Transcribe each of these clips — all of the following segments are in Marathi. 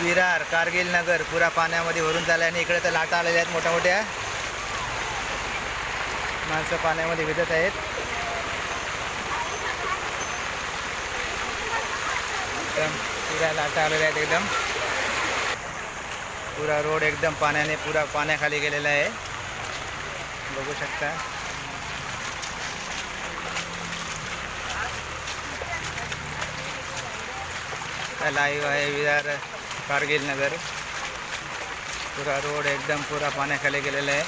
विरार कारगिल नगर पुरा पाण्यामध्ये भरून चालला आणि इकडे तर लाटा आलेल्या आहेत मोठ्या मोठ्या. माणसं पाण्यामध्ये भिजत आहेत. एकदम पुरा लाटा आलेल्या आहेत. एकदम पुरा रोड एकदम पाण्याने पुरा पाण्याखाली गेलेला आहे. बघू शकता. लाईव्ह आहे विरार कारगिल नगर. पुरा रोड एकदम पुरा पाण्याखाली गेलेला आहे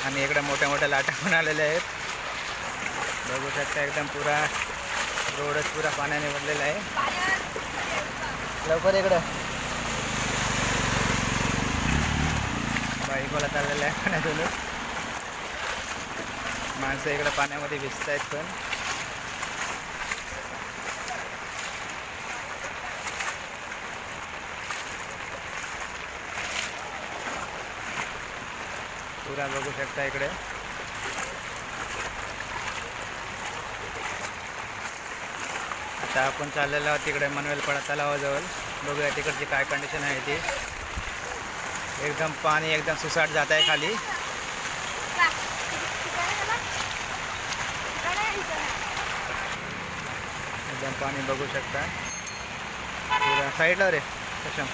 आणि इकडे मोठ्या मोठ्या लाटा पण आलेल्या आहेत. बघू शकता एकदम पुरा रोडच पुरा पाण्याने भरलेला आहे. लवकर इकडं बाईकवाला चाललेला आहे पाण्यातून. माणसं इकडे पाण्यामध्ये भिजत आहेत. पण पुरा बघू शकता इकडे. आता आपण चाललेलो आहोत तिकडे मनवेलपाडा तलावाजवळ. बघूया तिकडची काय कंडिशन आहे ती. एकदम पाणी एकदम सुसाट जात आहे खाली. एकदम पाणी बघू शकता. पुरा साईडला रे कशा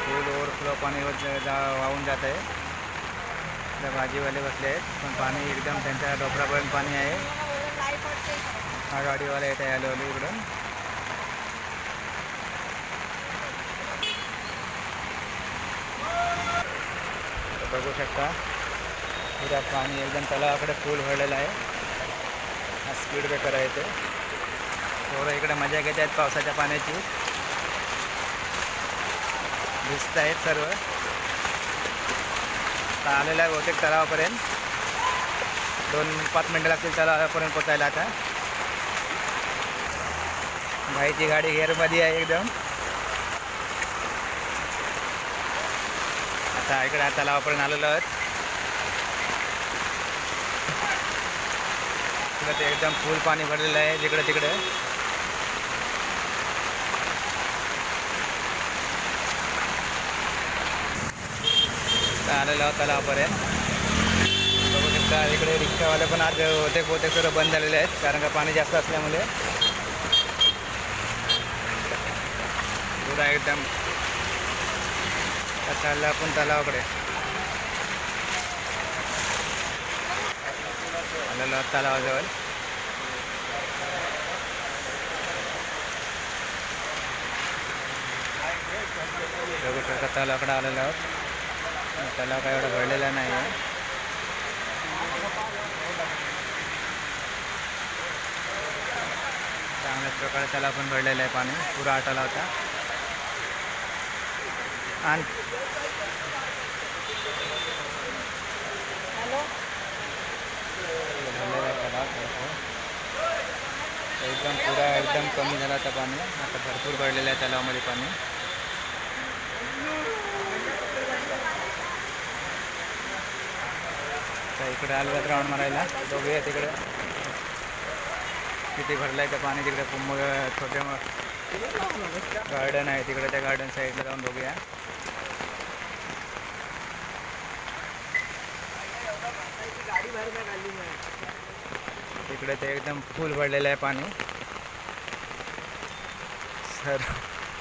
फुल ओव्हरफ्लो पाणी वाहून जात आहे. त्या भाजीवाले बसले आहेत पण पाणी एकदम त्यांच्या डोकरापर्यंत पाणी आहे. हा गाडीवाला येत आहे आलो इकडून. बघू शकता पुरा पाणी एकदम तलावाकडे फुल भरलेलं आहे. हा स्पीड ब्रेकर आहे ते. थोडं इकडे मजा घेत आहेत पावसाच्या पाण्याची. भिजत आहेत सर्व. आलेला आहे बहुतेक तलावापर्यंत. 2-5 मिनटं लागतील तलावापर्यंत पोचायला. आता भाईची गाडी गेअरमध्ये आहे एकदम. आता इकडे तलावापर्यंत आलेलो आहोत. इकडे ते एकदम फुल पाणी भरलेलं आहे जिकडे तिकडे. आलेलो आहोत तलावापर्यंत. बघू शकता इकडे रिक्षावाले पण आज बहुतेक सर्व बंद झालेले आहेत कारण का पाणी जास्त असल्यामुळे. पुरा एकदम चाललं आपण तलावाकडे. आलेलो आहोत तलावाजवळ. बघू शकता तलावाकडे आलेलो आहोत. तलाव काय एवढा भरलेला नाही आहे. चांगल्याच प्रकारे तलाव पण भरलेला आहे. पाणी पुरा आटला होता. आणि एकदम पुरा एकदम कमी झाला आता पाणी. आता भरपूर भरलेलं आहे तलावामध्ये पाणी. इकडे आलो राऊंड मारायला. बघूया तिकडे किती भरलं आहे का पाणी. तिकडे छोटे गार्डन आहे तिकडे. त्या गार्डन साईडला जाऊन बघूया. तिकडे ते एकदम फुल भरलेलं आहे पाणी. सर्व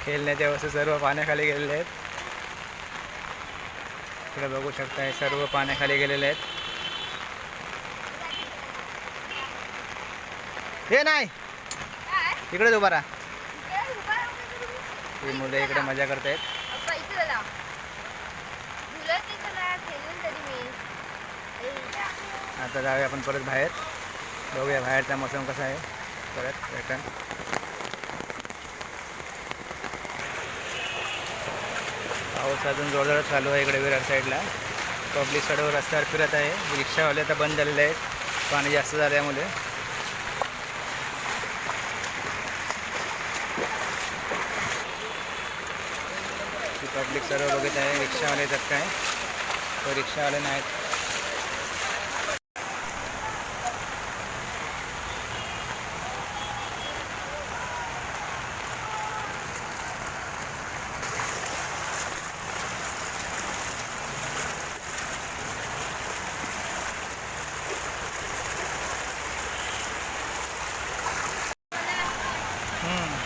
खेळण्याच्या वस्तू सर्व पाण्याखाली गेलेले आहेत. तिकडे बघू शकता सर्व पाण्याखाली गेलेले आहेत. हे नाही इकडे उभा राहा. ही मुलं इकडे मजा करतायत. आता जाऊया आपण परत बाहेर. बघूया बाहेरचा मोसम कसा आहे. परत रिटर्न पाऊस अजून जोरदार चालू आहे इकडे विरार साईडला. पब्लिक सर्व रस्त्यावर फिरत आहे. रिक्षावाले आता बंद झालेले आहेत पाणी जास्त झाल्यामुळे. पब्लिक सर्व बघत आहे. रिक्षावाले येतात काय तो रिक्षावाले नाहीत. हम्म.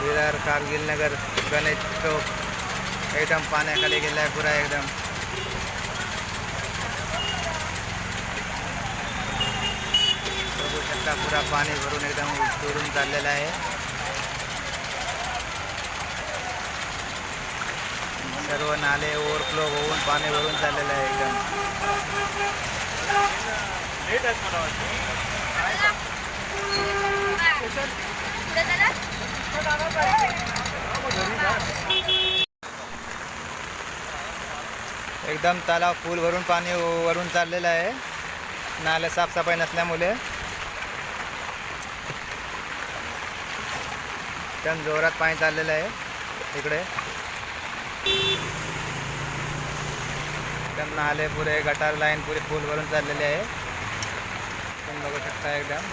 विरार कारगिल नगर गणेश चौक एकदम पाण्याखाली गेला आहे पुरा एकदम. बघू शकता पुरा पाणी भरून एकदम चोरून चाललेलं आहे. सर्व नाले ओव्हरफ्लो होऊन पाणी भरून चाललेलं आहे एकदम. एकदम तलाव फुल भरून पाणी वरून चाललेलं आहे. नाले साफसफाई नसल्यामुळे एकदम जोरात पाणी चाललेलं आहे इकडे. एकदम नाले पुरे गटार लाईन पुरे फुल भरून चाललेले आहे. तुम्ही बघू शकता एकदम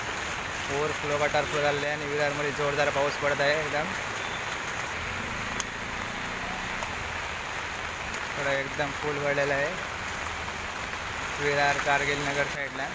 ओव्हरफ्लो गटार फुल झालेले आहे. आणि विरारमध्ये जोरदार पाऊस पडत आहे एकदम. थोडं एकदम फुल भरलेलं आहे विरार कारगिल नगर साईडला.